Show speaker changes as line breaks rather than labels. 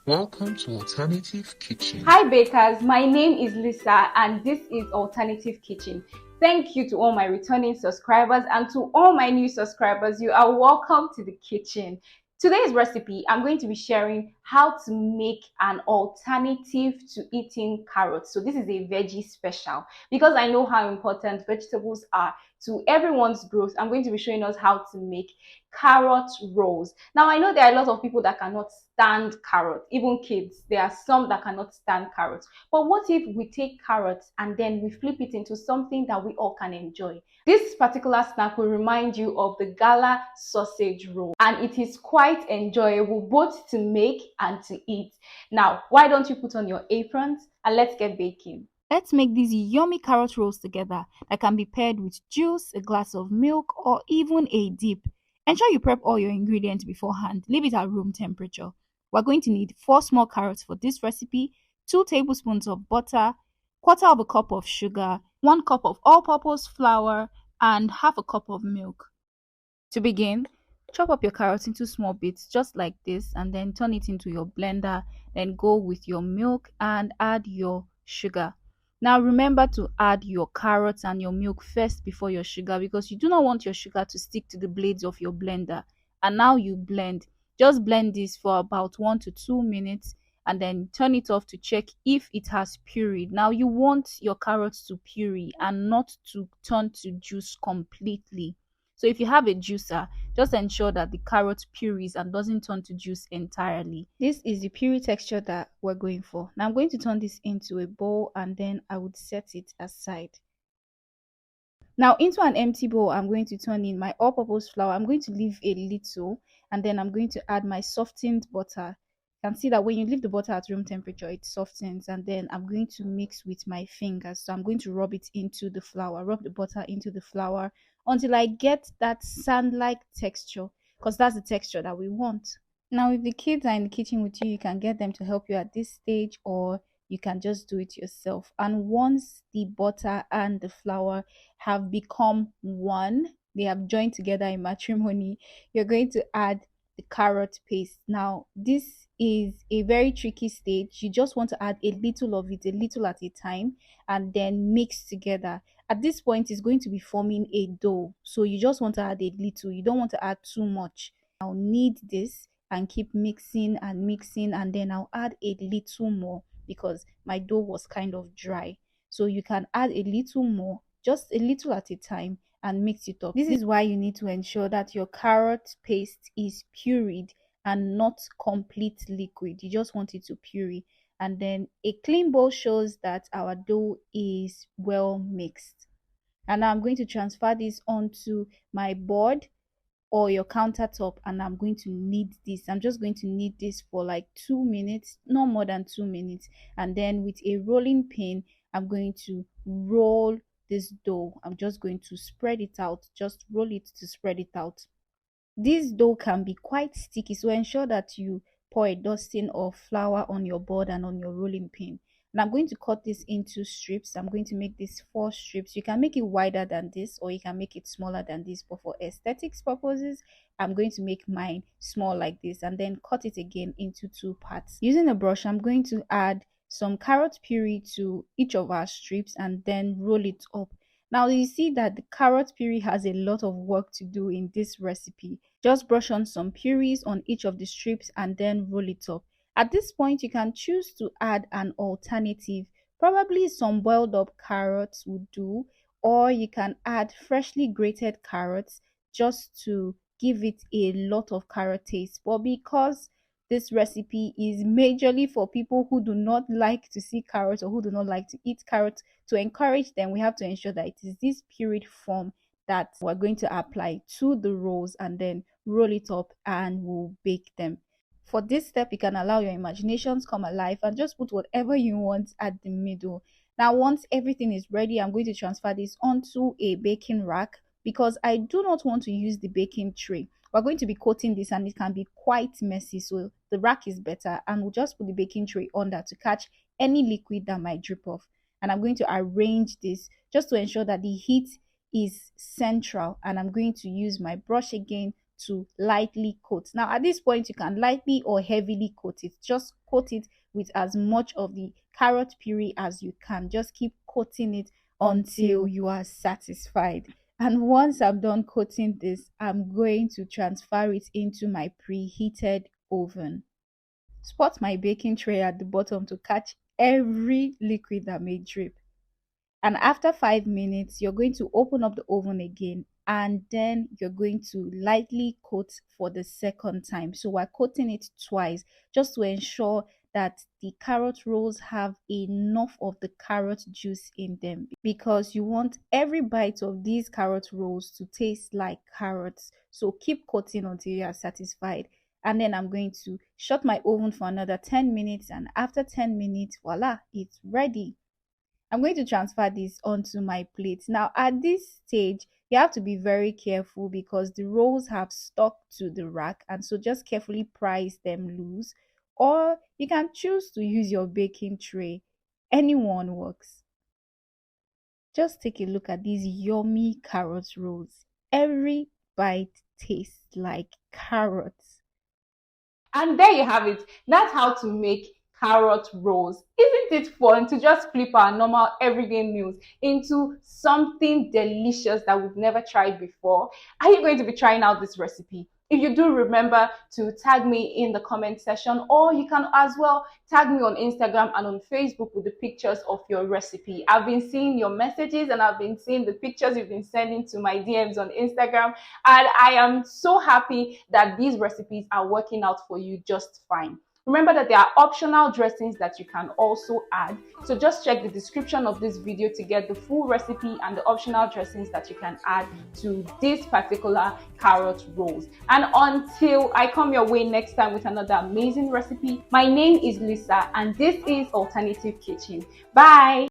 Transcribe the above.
Welcome to Alternative Kitchen.
Hi bakers, my name is Lisa and this is Alternative Kitchen. Thank you to all my returning subscribers and to all my new subscribers. You are welcome to the kitchen. Today's recipe, I'm going to be sharing how to make an alternative to eating carrots. So this is a veggie special because I know how important vegetables are to everyone's growth. I'm going to be showing us how to make carrot rolls. Now I know there are a lot of people that cannot stand carrots, even kids. There are some that cannot stand carrots. But what if we take carrots and then we flip it into something that we all can enjoy? This particular snack will remind you of the gala sausage roll, and it is quite enjoyable both to make and to eat. Now, why don't you put on your aprons and let's get baking.
Let's make these yummy carrot rolls together that can be paired with juice, a glass of milk, or even a dip. Ensure you prep all your ingredients beforehand. Leave it at room temperature. We're going to need 4 small carrots for this recipe, 2 tablespoons of butter, quarter of a cup of sugar, 1 cup of all-purpose flour, and half a cup of milk. To begin, chop up your carrots into small bits just like this and then turn it into your blender. Then go with your milk and add your sugar. Now remember to add your carrots and your milk first before your sugar because you do not want your sugar to stick to the blades of your blender. And now you blend. Just blend this for about 1 to 2 minutes and then turn it off to check if it has pureed. Now you want your carrots to puree and not to turn to juice completely. So if you have a juicer, just ensure that the carrot purees and doesn't turn to juice entirely. This is the puree texture that we're going for. Now I'm going to turn this into a bowl and then I would set it aside. Now into an empty bowl, I'm going to turn in my all-purpose flour. I'm going to leave a little and then I'm going to add my softened butter. You can see that when you leave the butter at room temperature, it softens, and then I'm going to mix with my fingers. So I'm going to rub it into the flour, rub the butter into the flour until I get that sand-like texture, because that's the texture that we want. Now if the kids are in the kitchen with you, you can get them to help you at this stage, or you can just do it yourself. And once the butter and the flour have become one, they have joined together in matrimony, you're going to add the carrot paste. Now this is a very tricky stage. You just want to add a little of it, a little at a time, and then mix together. At this point it's going to be forming a dough, so you just want to add a little. You don't want to add too much. I'll knead this and keep mixing and mixing, and then I'll add a little more because my dough was kind of dry. So you can add a little more, just a little at a time, and mix it up. This is why you need to ensure that your carrot paste is pureed and not complete liquid. You just want it to puree. And then a clean bowl shows that our dough is well mixed. And now I'm going to transfer this onto my board or your countertop, and I'm going to knead this. I'm just going to knead this for like 2 minutes, no more than 2 minutes. And then with a rolling pin, I'm going to roll this dough. I'm just going to spread it out, just roll it to spread it out. This dough can be quite sticky, so ensure that you pour a dusting of flour on your board and on your rolling pin. And I'm going to cut this into strips. I'm going to make this 4 strips. You can make it wider than this or you can make it smaller than this, but for aesthetics purposes, I'm going to make mine small like this and then cut it again into 2 parts. Using a brush, I'm going to add some carrot puree to each of our strips and then roll it up. Now you see that the carrot puree has a lot of work to do in this recipe. Just brush on some purees on each of the strips and then roll it up. At this point, you can choose to add an alternative. Probably some boiled up carrots would do, or you can add freshly grated carrots just to give it a lot of carrot taste. But because this recipe is majorly for people who do not like to see carrots or who do not like to eat carrots, to encourage them, we have to ensure that it is this pureed form that we're going to apply to the rolls and then roll it up and we'll bake them. For this step, you can allow your imaginations come alive and just put whatever you want at the middle. Now, once everything is ready, I'm going to transfer this onto a baking rack because I do not want to use the baking tray. We're going to be coating this and it can be quite messy, so the rack is better, and we'll just put the baking tray under to catch any liquid that might drip off. And I'm going to arrange this just to ensure that the heat is central, and I'm going to use my brush again to lightly coat. Now at this point, you can lightly or heavily coat it. Just coat it with as much of the carrot puree as you can. Just keep coating it until you are satisfied. And once I'm done coating this, I'm going to transfer it into my preheated oven. Spot my baking tray at the bottom to catch every liquid that may drip. And after 5 minutes, you're going to open up the oven again, and then you're going to lightly coat for the second time. So we're coating it twice just to ensure that the carrot rolls have enough of the carrot juice in them, because you want every bite of these carrot rolls to taste like carrots. So keep coating until you are satisfied. And then I'm going to shut my oven for another 10 minutes, and after 10 minutes, voila, it's ready. I'm going to transfer this onto my plate. Now at this stage, you have to be very careful because the rolls have stuck to the rack, and so just carefully prise them loose, or you can choose to use your baking tray. Anyone works. Just take a look at these yummy carrot rolls. Every bite tastes like carrots.
And there you have it. That's how to make carrot rolls. Isn't it fun to just flip our normal everyday meals into something delicious that we've never tried before? Are you going to be trying out this recipe? If you do, remember to tag me in the comment section, or you can as well tag me on Instagram and on Facebook with the pictures of your recipe. I've been seeing your messages and I've been seeing the pictures you've been sending to my DMs on Instagram, and I am so happy that these recipes are working out for you just fine. Remember that there are optional dressings that you can also add. So just check the description of this video to get the full recipe and the optional dressings that you can add to this particular carrot rolls. And until I come your way next time with another amazing recipe, my name is Lisa and this is Alternative Kitchen. Bye!